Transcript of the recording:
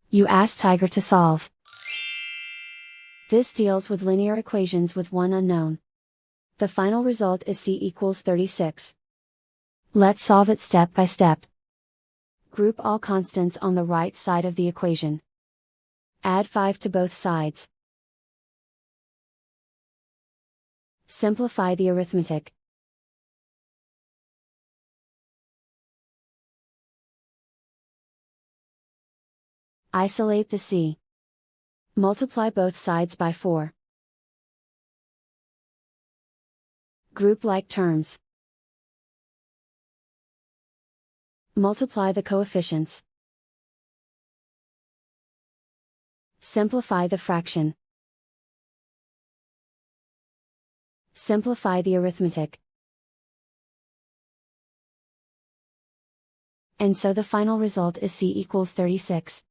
You ask Tiger to solve. This deals with linear equations with one unknown. The final result is c equals 36. Let's solve it step by step. Group all constants on the right side of the equation. Add 5 to both sides. Simplify the arithmetic. Isolate the c. Multiply both sides by 4. Group like terms. Multiply the coefficients. Simplify the fraction. Simplify the arithmetic. And so the final result is c equals 36.